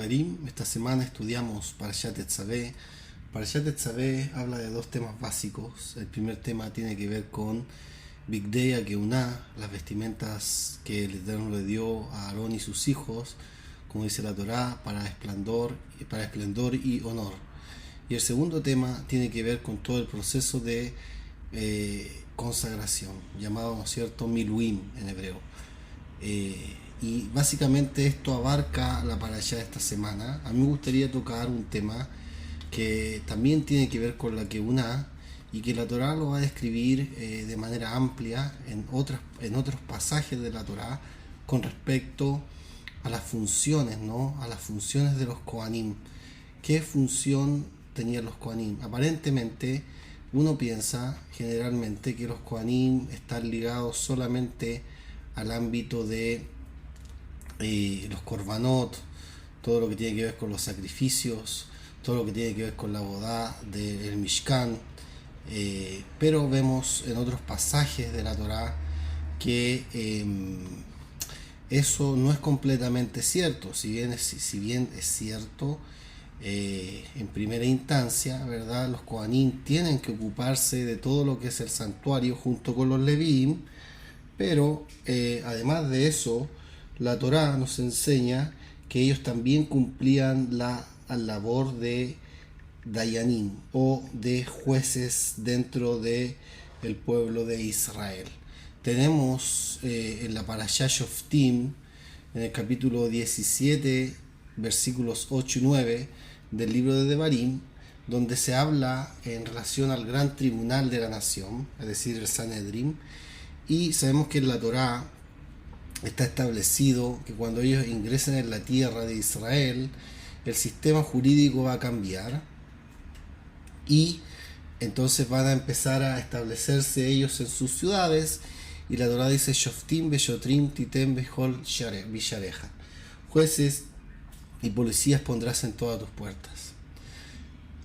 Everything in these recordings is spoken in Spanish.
Devarim. Esta semana estudiamos Parashat Tetzaveh. Parashat Tetzaveh habla de dos temas básicos. El primer tema tiene que ver con Bigdei HaKeuna, las vestimentas que el Eterno le dio a Aarón y sus hijos, como dice la Torá, para esplendor y honor. Y el segundo tema tiene que ver con todo el proceso de consagración, llamado, ¿no es cierto?, Miluim en hebreo. Y básicamente esto abarca la parashá de esta semana. A mí me gustaría tocar un tema que también tiene que ver con la Keuná y que la Torá lo va a describir de manera amplia en otros pasajes de la Torá con respecto a las funciones, ¿no? A las funciones de los Kohanim. ¿Qué función tenían los Kohanim? Aparentemente uno piensa generalmente que los Kohanim están ligados solamente al ámbito de los korbanot, todo lo que tiene que ver con los sacrificios, todo lo que tiene que ver con la bodá del Mishkan, pero vemos en otros pasajes de la Torá que eso no es completamente cierto. Si bien es cierto, en primera instancia, ¿verdad?, los Kohanim tienen que ocuparse de todo lo que es el santuario junto con los Levíim, pero además de eso, la Torá nos enseña que ellos también cumplían la labor de Dayanim o de jueces dentro de el pueblo de Israel. Tenemos en la Parashá Shoftim, en el capítulo 17, versículos 8 y 9 del libro de Devarim, donde se habla en relación al gran tribunal de la nación, es decir, el Sanedrim, y sabemos que en la Torá está establecido que cuando ellos ingresen en la tierra de Israel, el sistema jurídico va a cambiar y entonces van a empezar a establecerse ellos en sus ciudades, y la Torá dice Shoftim beshotrim titem bechol vishareja, jueces y policías pondrás en todas tus puertas.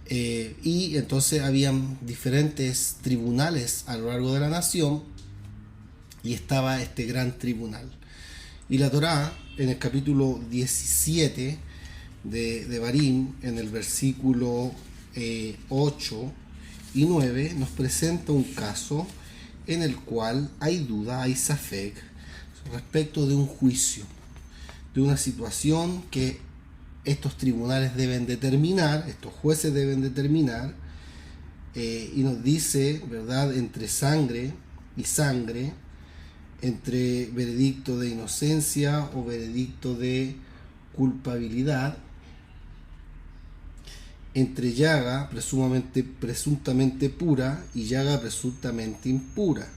Y entonces habían diferentes tribunales a lo largo de la nación y estaba este gran tribunal. Y la Torá, en el capítulo 17 de Devarim, en el versículo 8 y 9, nos presenta un caso en el cual hay duda, hay safek, respecto de un juicio, de una situación que estos tribunales deben determinar, estos jueces deben determinar, y nos dice, ¿verdad?, entre sangre y sangre, entre veredicto de inocencia o veredicto de culpabilidad, entre llaga presuntamente pura y llaga presuntamente impura.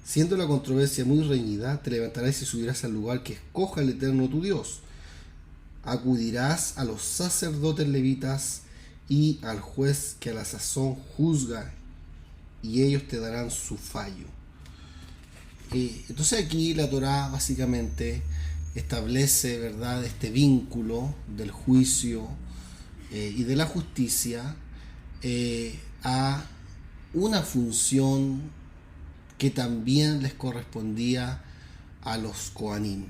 Siendo la controversia muy reñida, te levantarás y subirás al lugar que escoja el Eterno tu Dios. Acudirás a los sacerdotes levitas y al juez que a la sazón juzga, y ellos te darán su fallo. Entonces aquí la Torá básicamente establece, ¿verdad?, este vínculo del juicio y de la justicia a una función que también les correspondía a los Kohanim.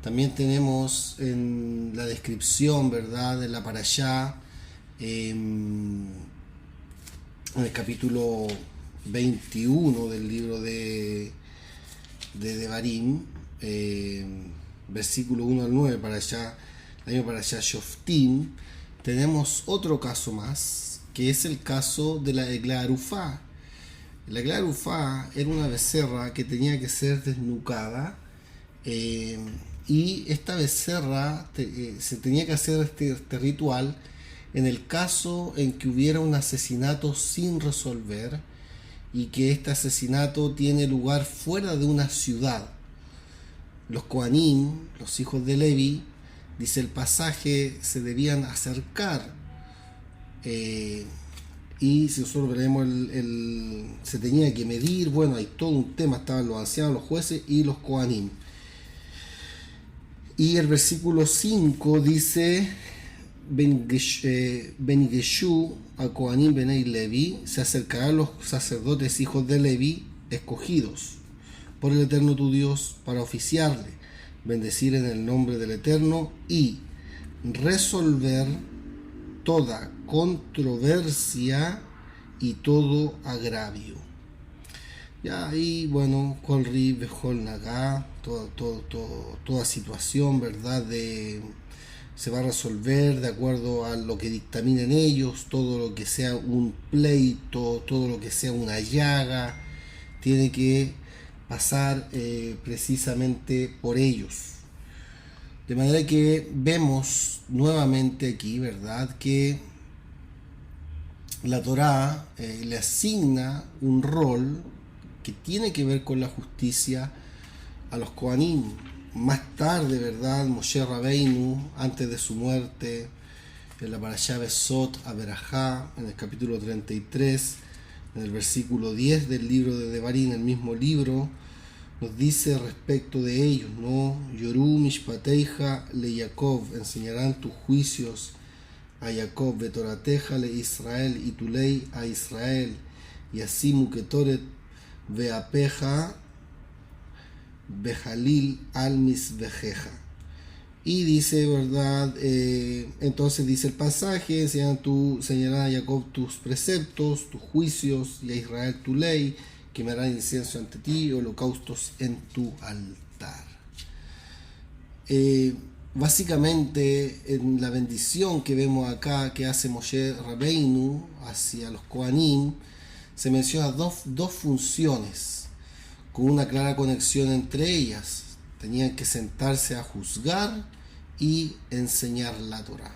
También tenemos en la descripción, ¿verdad?, de la Parashá, en el capítulo 21 del libro de Devarim, versículo 1 al 9, para allá Shoftim, tenemos otro caso más, que es el caso de la Egla Arufá. La Egla Arufá era una becerra que tenía que ser desnucada, y esta becerra se tenía que hacer este ritual en el caso en que hubiera un asesinato sin resolver y que este asesinato tiene lugar fuera de una ciudad. Los Kohanim, los hijos de Levi, dice el pasaje, se debían acercar, y si nosotros veremos se tenía que medir, bueno, hay todo un tema, estaban los ancianos, los jueces y los Kohanim. Y el versículo 5 dice Benigeshu a Kohanim Benei Levi, se acercarán los sacerdotes hijos de Levi escogidos por el Eterno tu Dios para oficiarle, bendecir en el nombre del Eterno y resolver toda controversia y todo agravio. Ya ahí, bueno, Kolri, Bejol Nagá, toda situación, ¿verdad? Se va a resolver de acuerdo a lo que dictaminen ellos, todo lo que sea un pleito, todo lo que sea una llaga, tiene que pasar precisamente por ellos. De manera que vemos nuevamente aquí, ¿verdad?, que la Torá le asigna un rol que tiene que ver con la justicia a los Kohanim. Más tarde, ¿verdad?, Moshe Rabbeinu, antes de su muerte, en la Parashá Besot Aberajá, en el capítulo 33, en el versículo 10 del libro de Devarim, el mismo libro, nos dice respecto de ellos, ¿no? Yoru Mishpateja le Jacob, enseñarán tus juicios a Jacob, Betorateja le Israel, y tu ley a Israel, y así Muketoret Beapeja Bejalil al Misbejeja. Y dice, ¿verdad? Entonces dice el pasaje, señalará a Jacob tus preceptos, tus juicios, y a Israel tu ley, quemarán incienso ante ti, holocaustos en tu altar. Básicamente, en la bendición que vemos acá que hace Moshe Rabbeinu hacia los Kohanim, se menciona dos funciones, con una clara conexión entre ellas. Tenían que sentarse a juzgar y enseñar la Torá.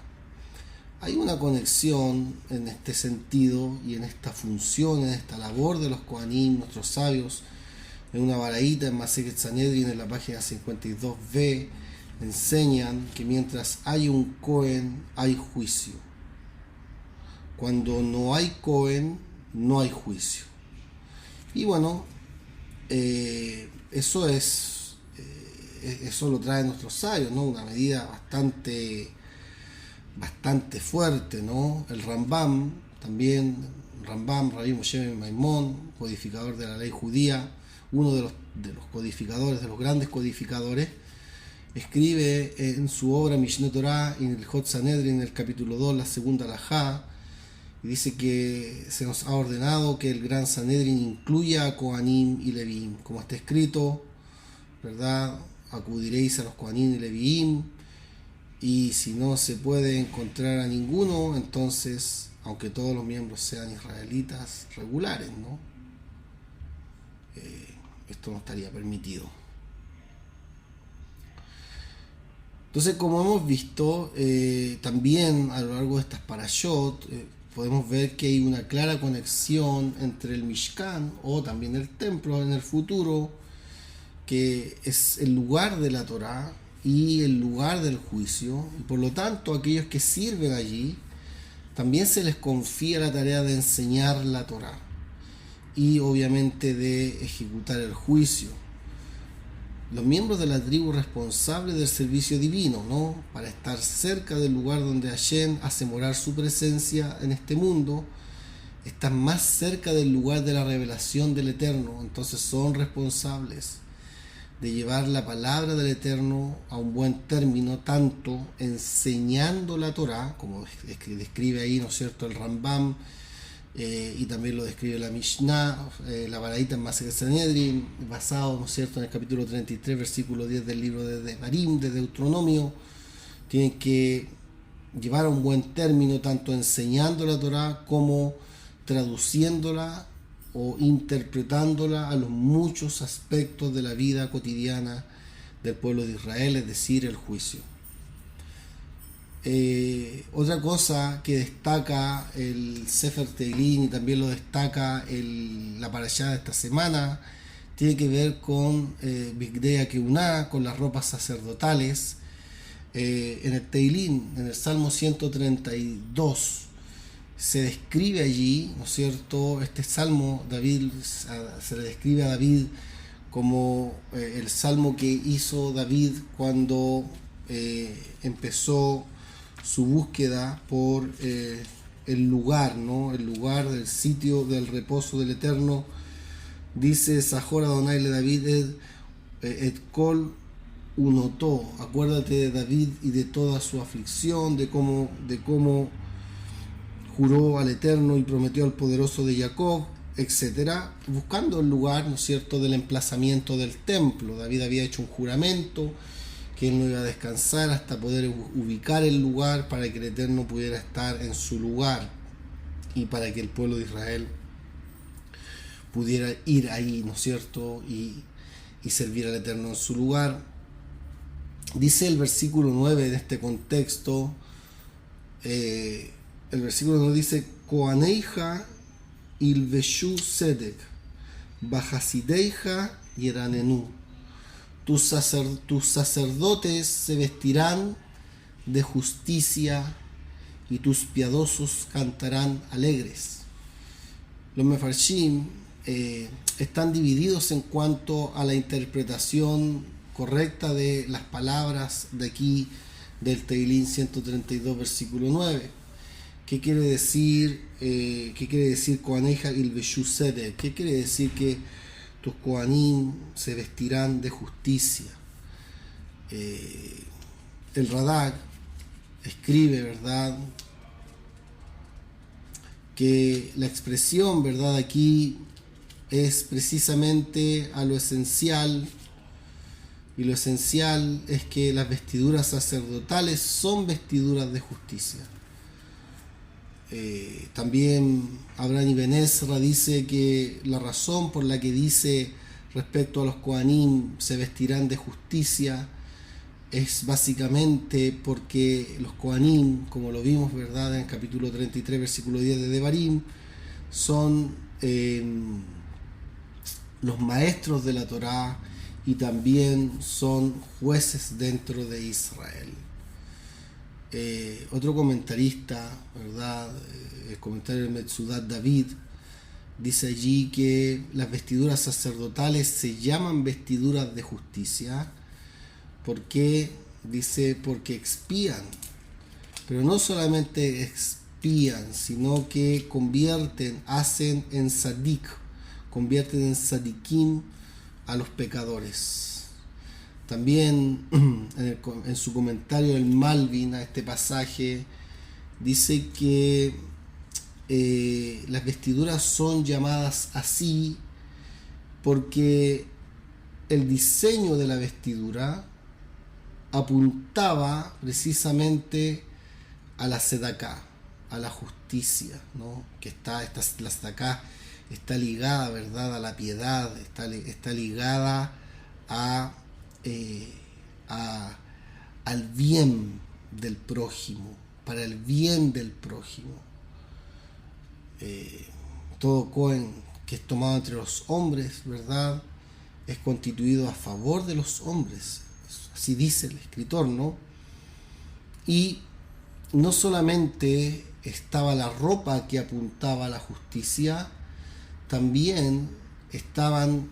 Hay una conexión en este sentido y en esta función, en esta labor de los Kohanim, nuestros sabios, en una baraíta en Masechet Sanedrin, en la página 52b, enseñan que mientras hay un Cohen, hay juicio. Cuando no hay Cohen, no hay juicio. Y bueno, eso lo traen nuestros sabios, ¿no? Una medida bastante fuerte, ¿no? El Rambam, también, Rabbi Moshe Maimón, codificador de la ley judía, uno de los codificadores, de los grandes codificadores, escribe en su obra Mishneh Torah, en el Hot Sanedrin, en el capítulo 2, la segunda alajá, y dice que se nos ha ordenado que el gran Sanedrin incluya a Kohanim y Leviim, como está escrito, ¿verdad? Acudiréis a los Kohanim y Leviim, y si no se puede encontrar a ninguno, entonces, aunque todos los miembros sean israelitas regulares, ¿no? Esto no estaría permitido. Entonces, como hemos visto, también a lo largo de estas parashot, podemos ver que hay una clara conexión entre el Mishkan, o también el templo en el futuro, que es el lugar de la Torá y el lugar del juicio, y por lo tanto aquellos que sirven allí también se les confía la tarea de enseñar la Torá y obviamente de ejecutar el juicio. Los miembros de la tribu responsables del servicio divino, ¿no?, para estar cerca del lugar donde Hashem hace morar su presencia en este mundo, están más cerca del lugar de la revelación del Eterno, entonces son responsables de llevar la palabra del Eterno a un buen término, tanto enseñando la Torá, como describe ahí, ¿no es cierto?, el Rambam, y también lo describe la Mishnah, la baraíta en Masechet Sanedrin, basado, ¿no es cierto?, en el capítulo 33, versículo 10 del libro de Devarim, de Deuteronomio. Tienen que llevar a un buen término tanto enseñando la Torá como traduciéndola o interpretándola a los muchos aspectos de la vida cotidiana del pueblo de Israel, es decir, el juicio. Otra cosa que destaca el Sefer Teilín, y también lo destaca la parashá de esta semana, tiene que ver con Bigdei Keuná, con las ropas sacerdotales. En el Teilín, en el Salmo 132, se describe allí, ¿no es cierto?, este salmo, David, se le describe a David como el salmo que hizo David cuando empezó su búsqueda por el lugar, ¿no?, el lugar del sitio del reposo del Eterno. Dice Sajor Adonai le David et kol unotó, acuérdate de David y de toda su aflicción, de cómo juró al Eterno y prometió al poderoso de Jacob, etcétera, buscando el lugar, ¿no es cierto?, del emplazamiento del templo. David había hecho un juramento que él no iba a descansar hasta poder ubicar el lugar para que el Eterno pudiera estar en su lugar y para que el pueblo de Israel pudiera ir ahí, ¿no es cierto?, y servir al Eterno en su lugar. Dice el versículo 9 de este contexto, el versículo 9 dice: Koaneija ilveshu sedek, bajasideija yeranenu. Tus sacerdotes se vestirán de justicia y tus piadosos cantarán alegres. Los mefarshim están divididos en cuanto a la interpretación correcta de las palabras de aquí del Teilín 132 versículo 9. ¿Qué quiere decir Koaneja ilveshu sedek? ¿Qué quiere decir que tus Koanim se vestirán de justicia? El Radak escribe, ¿verdad?, que la expresión, ¿verdad?, aquí es precisamente a lo esencial, y lo esencial es que las vestiduras sacerdotales son vestiduras de justicia. También Abraham Ibn Ezra dice que la razón por la que dice respecto a los Kohanim se vestirán de justicia es básicamente porque los Kohanim, como lo vimos, ¿verdad?, en el capítulo 33 versículo 10 de Devarim, son los maestros de la Torá y también son jueces dentro de Israel. Otro comentarista, ¿verdad?, el comentario del Metzudat David, dice allí que las vestiduras sacerdotales se llaman vestiduras de justicia. ¿Por qué? Dice, porque expían, pero no solamente expían, sino que hacen en sadik, convierten en sadikim a los pecadores. También en su comentario el Malvin a este pasaje dice que las vestiduras son llamadas así porque el diseño de la vestidura apuntaba precisamente a la sedaká, a la justicia, ¿no? La sedaká está ligada, ¿verdad?, a la piedad, está ligada al bien del prójimo, para el bien del prójimo. Todo Cohen que es tomado entre los hombres, ¿verdad?, es constituido a favor de los hombres, así dice el escritor, ¿no? Y no solamente estaba la ropa que apuntaba a la justicia, también estaban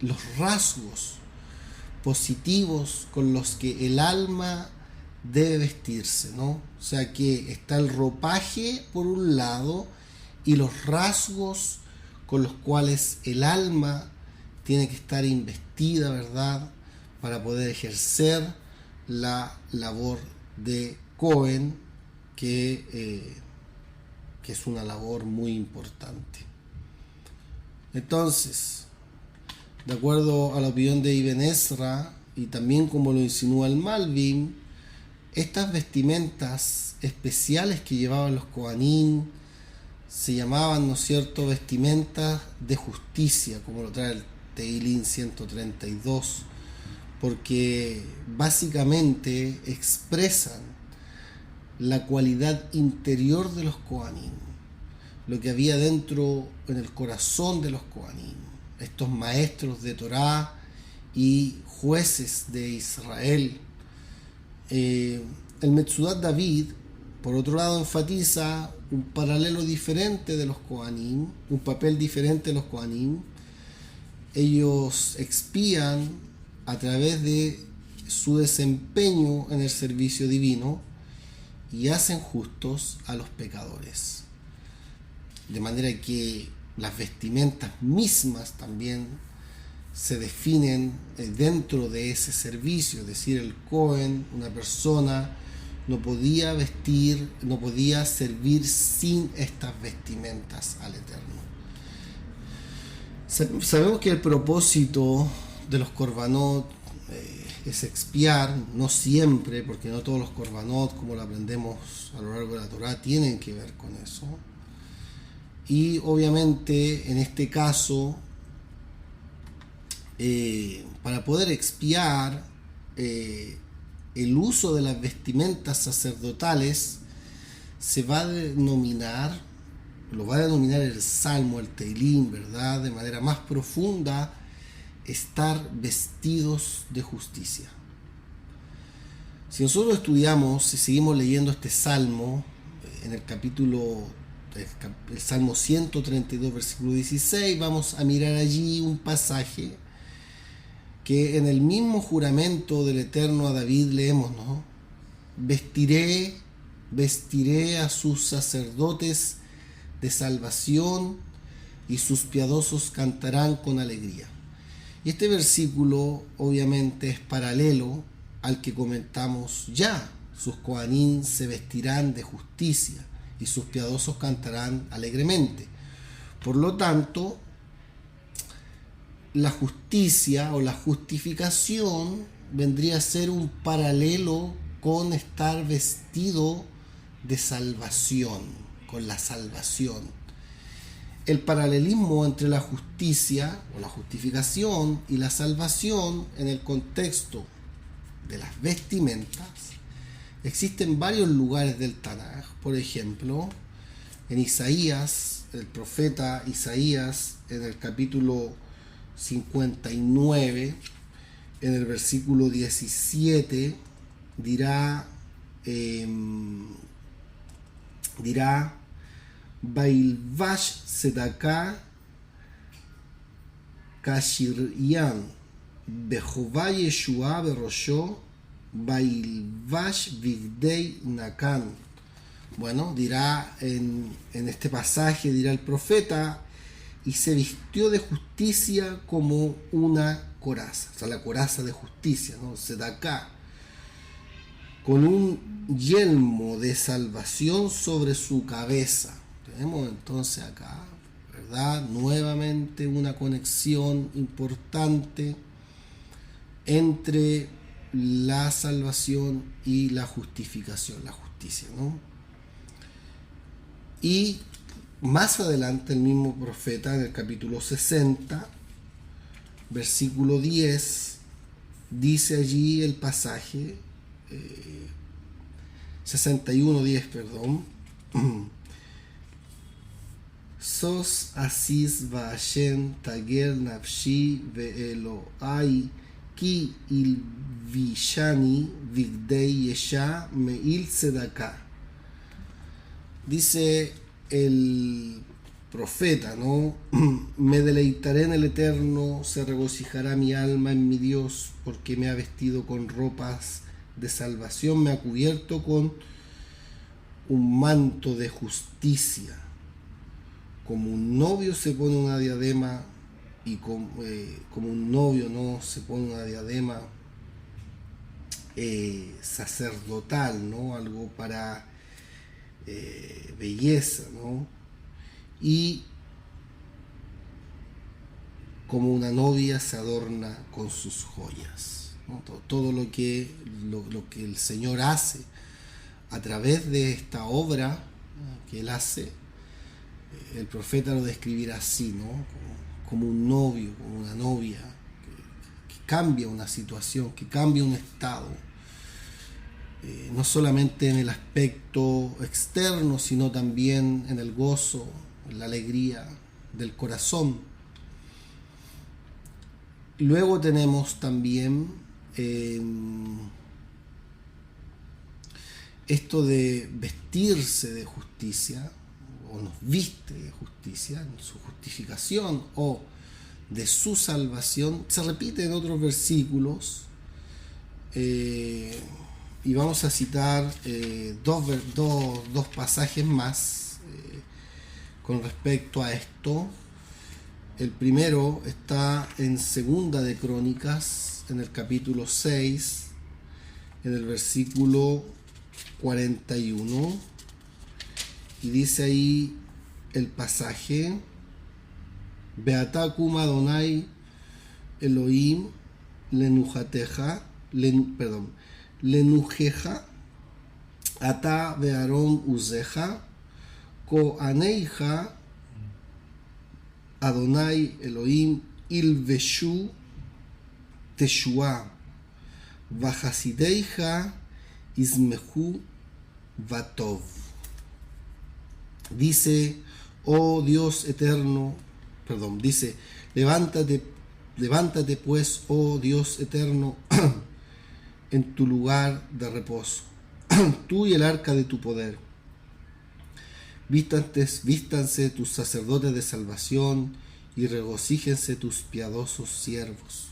los rasgos positivos con los que el alma debe vestirse, ¿no? O sea que está el ropaje por un lado y los rasgos con los cuales el alma tiene que estar investida, ¿verdad?, para poder ejercer la labor de Cohen, que es una labor muy importante. Entonces, de acuerdo a la opinión de Ibn Ezra, y también como lo insinúa el Malvin, estas vestimentas especiales que llevaban los Kohanim se llamaban, ¿no es cierto?, vestimentas de justicia, como lo trae el Teilín 132, porque básicamente expresan la cualidad interior de los Kohanim, lo que había dentro en el corazón de los Kohanim, estos maestros de Torá y jueces de Israel. El Metzudat David, por otro lado, enfatiza un paralelo diferente de los Kohanim, un papel diferente de los Kohanim. Ellos expían a través de su desempeño en el servicio divino y hacen justos a los pecadores. De manera que las vestimentas mismas también se definen dentro de ese servicio, es decir, el Cohen, una persona, no podía vestir, no podía servir sin estas vestimentas al Eterno. Sabemos que el propósito de los korbanot es expiar, no siempre, porque no todos los korbanot, como lo aprendemos a lo largo de la Torá, tienen que ver con eso. Y obviamente en este caso, para poder expiar, el uso de las vestimentas sacerdotales se va a denominar, lo va a denominar el Salmo, el Teilín, ¿verdad? De manera más profunda, estar vestidos de justicia. Si nosotros estudiamos y seguimos leyendo este Salmo, en el Salmo 132, versículo 16, vamos a mirar allí un pasaje que en el mismo juramento del Eterno a David leemos, ¿no? Vestiré a sus sacerdotes de salvación y sus piadosos cantarán con alegría. Y este versículo obviamente es paralelo al que comentamos ya. Sus Kohanim se vestirán de justicia y sus piadosos cantarán alegremente. Por lo tanto, la justicia o la justificación vendría a ser un paralelo con estar vestido de salvación, con la salvación. El paralelismo entre la justicia o la justificación y la salvación en el contexto de las vestimentas existe en varios lugares del Tanaj. Por ejemplo, en Isaías, el profeta Isaías, en el capítulo 59, en el versículo 17, dirá Bailvash Sedaka Kashiryan Behová Yeshua Berosho Bailvash Vigdei Nakan. Bueno, dirá en este pasaje, dirá el profeta, y se vistió de justicia como una coraza, o sea, la coraza de justicia, ¿no? Sedaka, con un yelmo de salvación sobre su cabeza. Tenemos entonces acá, ¿verdad? Nuevamente una conexión importante entre la salvación y la justificación, la justicia, ¿no? Y más adelante el mismo profeta, en el capítulo 60, versículo 10, dice allí el pasaje 61:10, perdón. Sos asis va'ashem tager nafshi ve'eloai ki ilvishani vigdei yesha meil tzedakah. Dice el profeta, ¿no? Me deleitaré en el Eterno, se regocijará mi alma en mi Dios, porque me ha vestido con ropas de salvación, me ha cubierto con un manto de justicia. Como un novio se pone una diadema, y como un novio, ¿no?, se pone una diadema sacerdotal, ¿no? Algo para belleza, ¿no? Y como una novia se adorna con sus joyas, ¿no? Todo lo que el Señor hace a través de esta obra que Él hace, el profeta lo describirá así, ¿no? Como un novio, como una novia que cambia una situación, que cambia un estado, no solamente en el aspecto externo, sino también en el gozo, en la alegría del corazón. Luego tenemos también esto de vestirse de justicia, o nos viste de justicia, en su justificación o de su salvación. Se repite en otros versículos, y vamos a citar dos pasajes más con respecto a esto. El primero está en Segunda de Crónicas, en el capítulo 6, en el versículo 41, y dice ahí el pasaje: Beatakum Adonai Elohim lenujeja ata ve'aron uzeja koaneija Adonai Elohim ilveshu teshua vajasideija ismehu vatov. Dice, oh Dios eterno, dice, levántate pues, oh Dios eterno, en tu lugar de reposo, tú y el arca de tu poder. Vístanse tus sacerdotes de salvación y regocíjense tus piadosos siervos.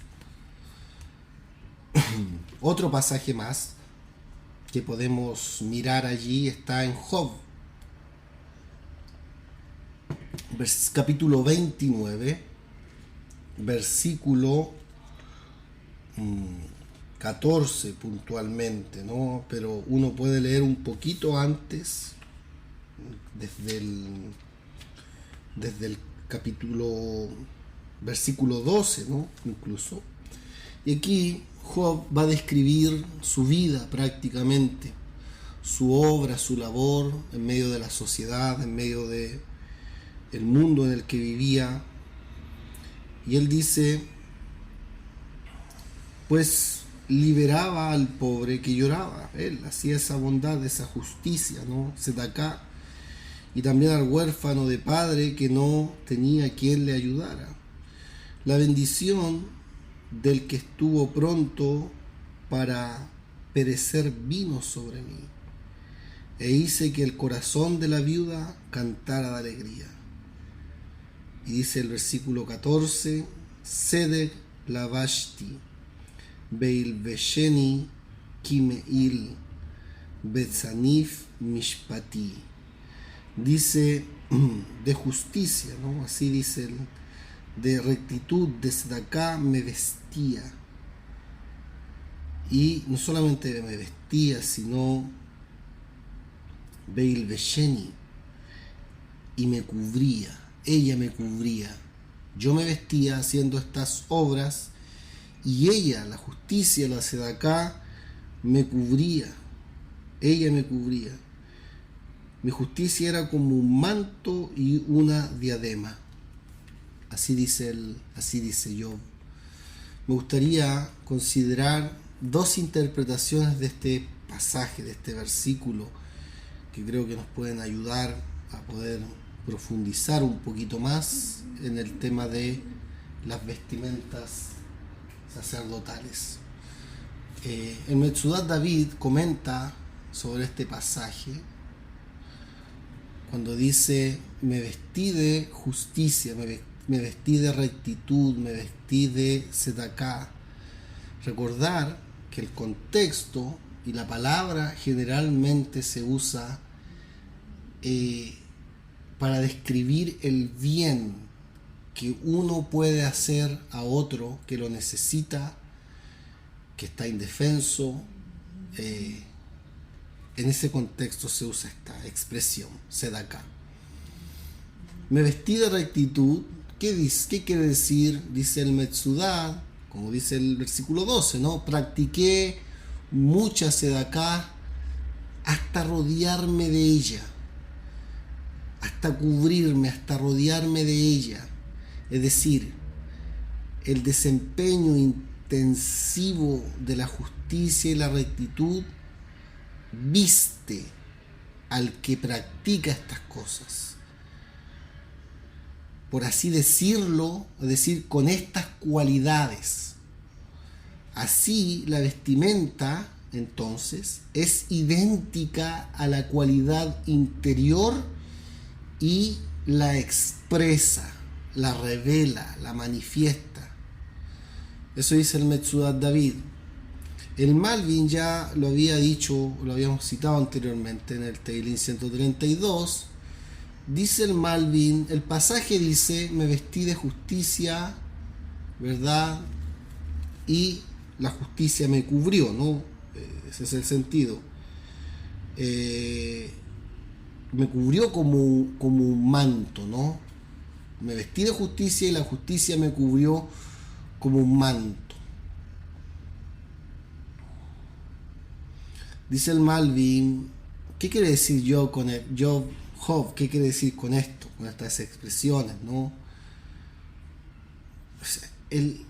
Otro pasaje más que podemos mirar allí está en Job, capítulo 29, versículo 14 puntualmente, ¿no? Pero uno puede leer un poquito antes, desde el capítulo, versículo 12, ¿no? Incluso. Y aquí Job va a describir su vida prácticamente, su obra, su labor en medio de la sociedad, en medio de el mundo en el que vivía. Y él dice, pues liberaba al pobre que lloraba. Él hacía esa bondad, esa justicia, ¿no? Sedacá. Y también al huérfano de padre que no tenía quien le ayudara. La bendición del que estuvo pronto para perecer vino sobre mí, e hice que el corazón de la viuda cantara de alegría. Y dice el versículo 14, Sedek lavashti, beil vesheni kimeil, betzanif mishpati. Dice de justicia, ¿no? Así dice el, de rectitud, desde acá me vestía. Y no solamente me vestía, sino Beil Vesheni, y me cubría, ella me cubría. Yo me vestía haciendo estas obras y ella, la justicia, la sedacá, me cubría. Ella me cubría. Mi justicia era como un manto y una diadema. Así dice Job. Me gustaría considerar dos interpretaciones de este pasaje, de este versículo, que creo que nos pueden ayudar a poder profundizar un poquito más en el tema de las vestimentas sacerdotales. El Metzudat David comenta sobre este pasaje cuando dice: me vestí de justicia, me vestí de rectitud, me vestí de sedacá. Recordar que el contexto y la palabra generalmente se usa para describir el bien que uno puede hacer a otro que lo necesita, que está indefenso. En ese contexto se usa esta expresión, sedacá. Me vestí de rectitud. ¿Qué quiere decir? Dice el Metzudat, como dice el versículo 12, ¿no? Practiqué mucha sedacá hasta rodearme de ella, hasta cubrirme, hasta rodearme de ella. Es decir, el desempeño intensivo de la justicia y la rectitud viste al que practica estas cosas, por así decirlo, es decir, con estas cualidades. Así la vestimenta, entonces, es idéntica a la cualidad interior y la expresa, la revela, la manifiesta. Eso dice el Metzudat David. El Malvin ya lo había dicho, lo habíamos citado anteriormente en el Teilín 132, dice el Malvin, el pasaje dice, me vestí de justicia, ¿verdad? Y la justicia me cubrió, ¿no? Ese es el sentido. Me cubrió como un manto, ¿no? Me vestí de justicia y la justicia me cubrió como un manto. Dice el Malvin, ¿qué quiere decir Job con el Job? ¿Qué quiere decir con esto? Con estas expresiones, ¿no? Pues él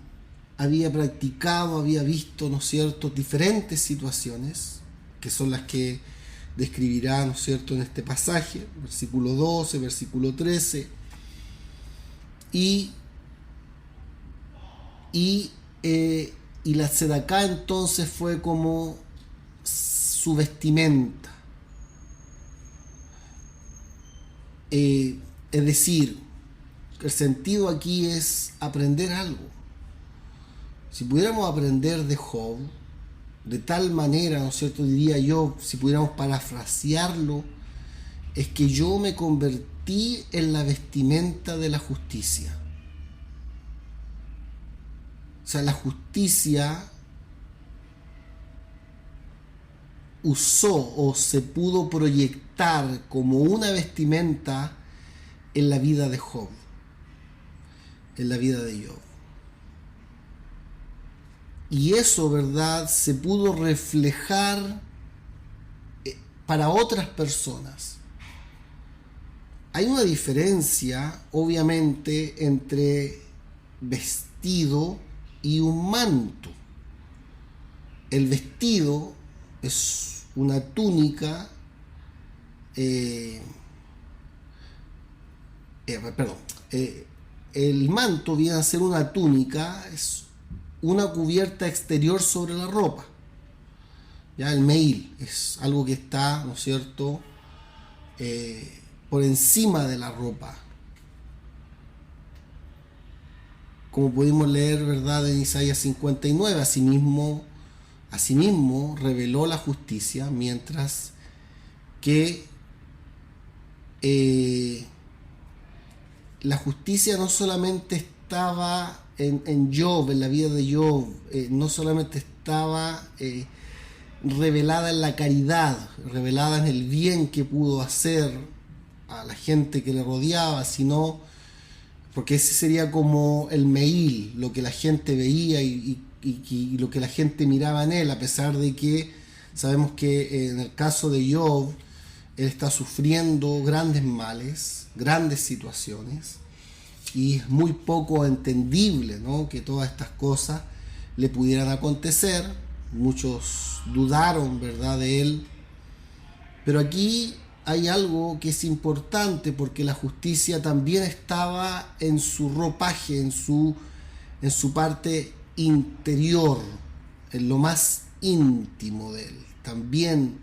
había practicado, había visto, ¿no es cierto?, diferentes situaciones, que son las que describirá, ¿no es cierto?, en este pasaje, versículo 12, versículo 13, y la tzedaká entonces fue como su vestimenta. Es decir, el sentido aquí es aprender algo. Si pudiéramos aprender de Job, de tal manera, ¿no es cierto?, diría yo, si pudiéramos parafrasearlo, es que yo me convertí en la vestimenta de la justicia. O sea, la justicia usó o se pudo proyectar como una vestimenta en la vida de Job, en la vida de Job. Y eso, ¿verdad?, se pudo reflejar para otras personas. Hay una diferencia, obviamente, entre vestido y un manto. El vestido es una túnica, el manto viene a ser una túnica, es una cubierta exterior sobre la ropa. Ya el meil es algo que está, ¿no es cierto?, por encima de la ropa. Como pudimos leer, ¿verdad?, en Isaías 59, asimismo reveló la justicia, mientras que la justicia no solamente estaba en Job, en la vida de Job, no solamente estaba revelada en la caridad, revelada en el bien que pudo hacer a la gente que le rodeaba, sino porque ese sería como el meil, lo que la gente veía y lo que la gente miraba en él, a pesar de que sabemos que en el caso de Job, él está sufriendo grandes males, grandes situaciones, y es muy poco entendible, ¿no?, que todas estas cosas le pudieran acontecer. Muchos dudaron, ¿verdad?, de él. Pero aquí hay algo que es importante, porque la justicia también estaba en su ropaje, en su parte interior, en lo más íntimo de él. También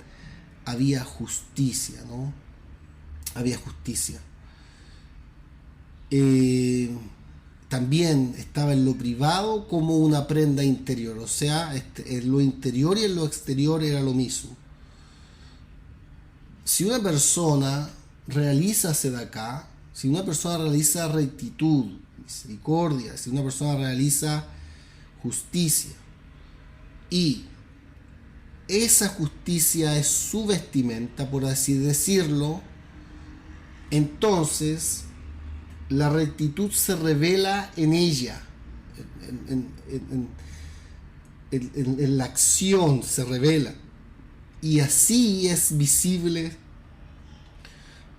había justicia, ¿no? Había justicia. También estaba en lo privado como una prenda interior, o sea, en lo interior y en lo exterior era lo mismo. Si una persona realiza tzedaká, si una persona realiza rectitud, misericordia, si una persona realiza justicia, y esa justicia es su vestimenta, por así decirlo, entonces la rectitud se revela en ella, en la acción se revela, y así es visible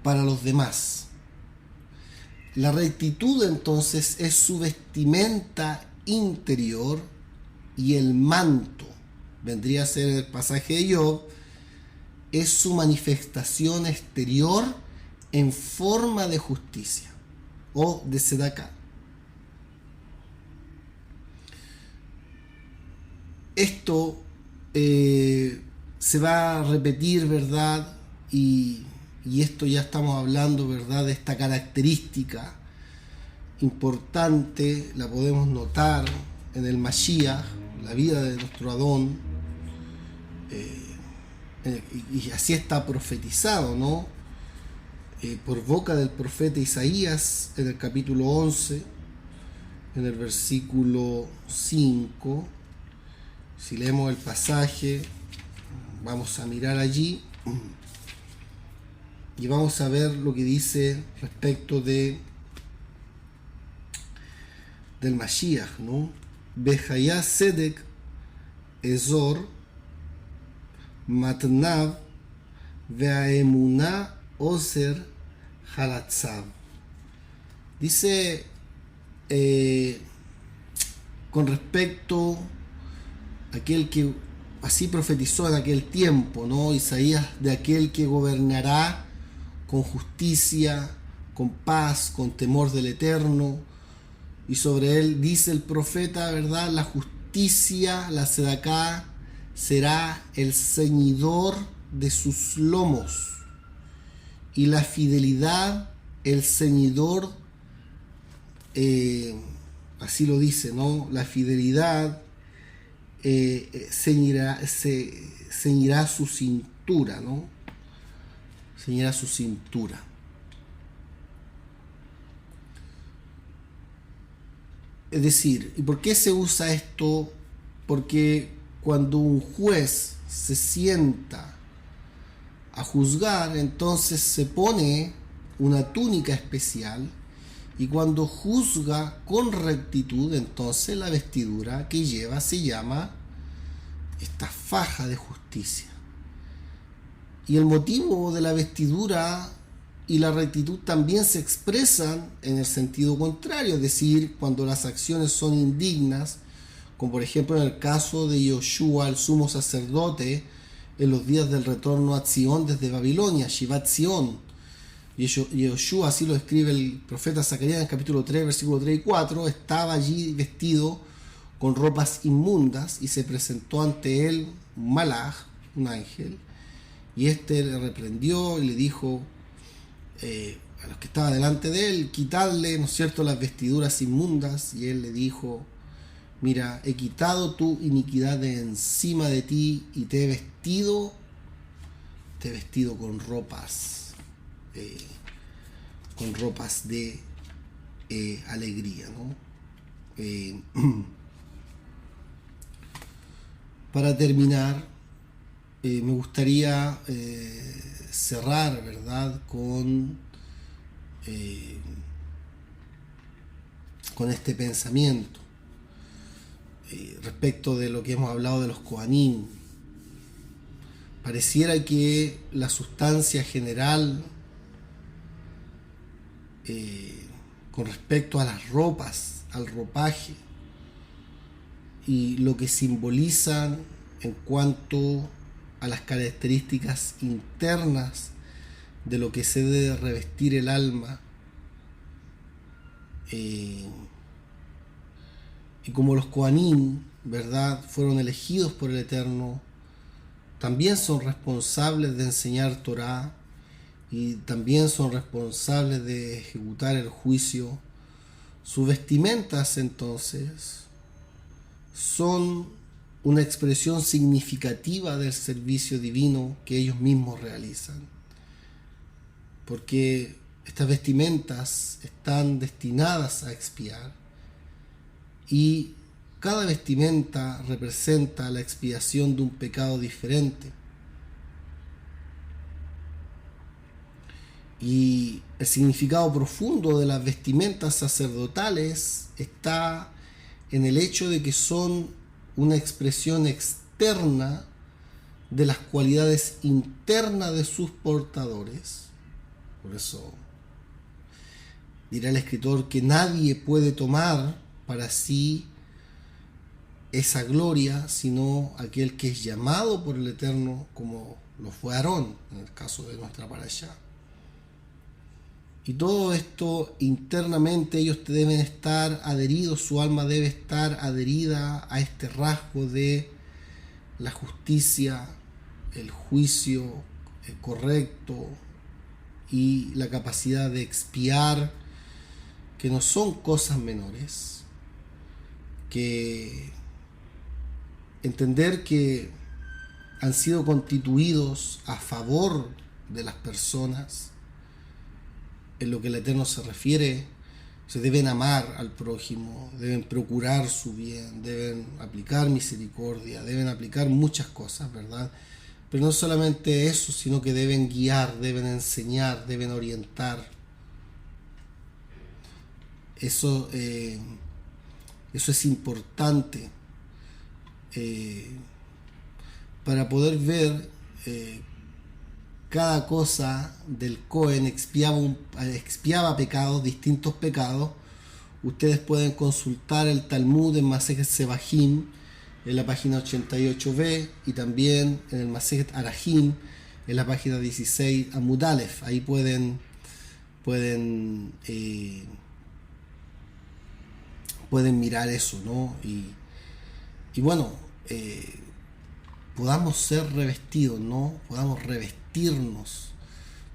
para los demás. La rectitud entonces es su vestimenta interior, y el manto, vendría a ser el pasaje de Job, es su manifestación exterior en forma de justicia o de tzedaká. Esto se va a repetir, ¿verdad? Y esto ya estamos hablando, ¿verdad?, de esta característica importante, la podemos notar en el Mashiach, la vida de nuestro Adón, y así está profetizado, ¿no? por boca del profeta Isaías en el capítulo 11, en el versículo 5. Si leemos el pasaje, vamos a mirar allí y vamos a ver lo que dice respecto del Mashiach, ¿no? Bejaya Sedek Ezor Matnav Veaemuná Oser Halatzav. Dice con respecto a aquel que así profetizó en aquel tiempo, ¿no? Isaías, de aquel que gobernará con justicia, con paz, con temor del Eterno, y sobre él dice el profeta, ¿verdad? La justicia, la sedaká, será el ceñidor de sus lomos, y la fidelidad el ceñidor, así lo dice, ¿no? La fidelidad ceñirá su cintura, ¿no? Ceñirá su cintura. Es decir, ¿y por qué se usa esto? Porque cuando un juez se sienta a juzgar, entonces se pone una túnica especial, y cuando juzga con rectitud, entonces la vestidura que lleva se llama esta faja de justicia. Y el motivo de la vestidura y la rectitud también se expresan en el sentido contrario, es decir, cuando las acciones son indignas, como por ejemplo en el caso de Yoshua, el sumo sacerdote, en los días del retorno a Sion desde Babilonia, Shivat Sion. Yoshua, así lo escribe el profeta Zacarías en el capítulo 3, versículos 3 y 4, estaba allí vestido con ropas inmundas, y se presentó ante él un malaj, un ángel, y este le reprendió y le dijo a los que estaban delante de él, quitadle, ¿no es cierto?, las vestiduras inmundas. Y él le dijo: mira, he quitado tu iniquidad de encima de ti, y te he vestido con ropas de alegría, ¿no? Para terminar, me gustaría cerrar, ¿verdad?, con este pensamiento respecto de lo que hemos hablado de los Kohanim. Pareciera que la sustancia general con respecto a las ropas, al ropaje, y lo que simbolizan en cuanto a las características internas de lo que se debe revestir el alma, y como los Kohanim, ¿verdad?, fueron elegidos por el Eterno, también son responsables de enseñar Torah, y también son responsables de ejecutar el juicio. Sus vestimentas, entonces, son una expresión significativa del servicio divino que ellos mismos realizan, porque estas vestimentas están destinadas a expiar, y cada vestimenta representa la expiación de un pecado diferente. Y el significado profundo de las vestimentas sacerdotales está en el hecho de que son una expresión externa de las cualidades internas de sus portadores. Por eso dirá el escritor que nadie puede tomar para sí esa gloria sino aquel que es llamado por el Eterno, como lo fue Aarón en el caso de nuestra parashá. Y todo esto internamente ellos deben estar adheridos, su alma debe estar adherida a este rasgo de la justicia, el juicio correcto y la capacidad de expiar, que no son cosas menores, que entender que han sido constituidos a favor de las personas, en lo que el Eterno se refiere, se deben amar al prójimo, deben procurar su bien, deben aplicar misericordia, deben aplicar muchas cosas, ¿verdad? Pero no solamente eso, sino que deben guiar, deben enseñar, deben orientar. Eso, eso es importante para poder ver cada cosa del Cohen expiaba pecados, distintos pecados. Ustedes pueden consultar el Talmud en Masejet Sebahim en la página 88b y también en el Masejet Arahim en la página 16 Amud Aleph. Ahí pueden mirar eso, ¿no? Y bueno, podamos ser revestidos, ¿no? Podamos revestirnos,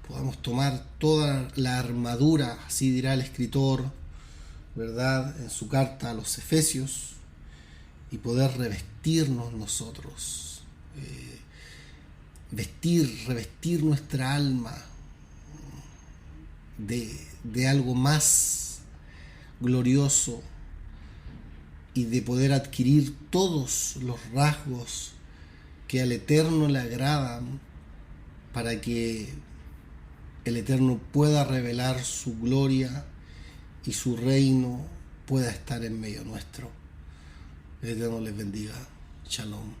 podamos tomar toda la armadura, así dirá el escritor, ¿verdad?, en su carta a los Efesios, y poder revestirnos nosotros, revestir nuestra alma de algo más glorioso y de poder adquirir todos los rasgos que al Eterno le agradan, para que el Eterno pueda revelar su gloria y su reino pueda estar en medio nuestro. El Eterno les bendiga. Shalom.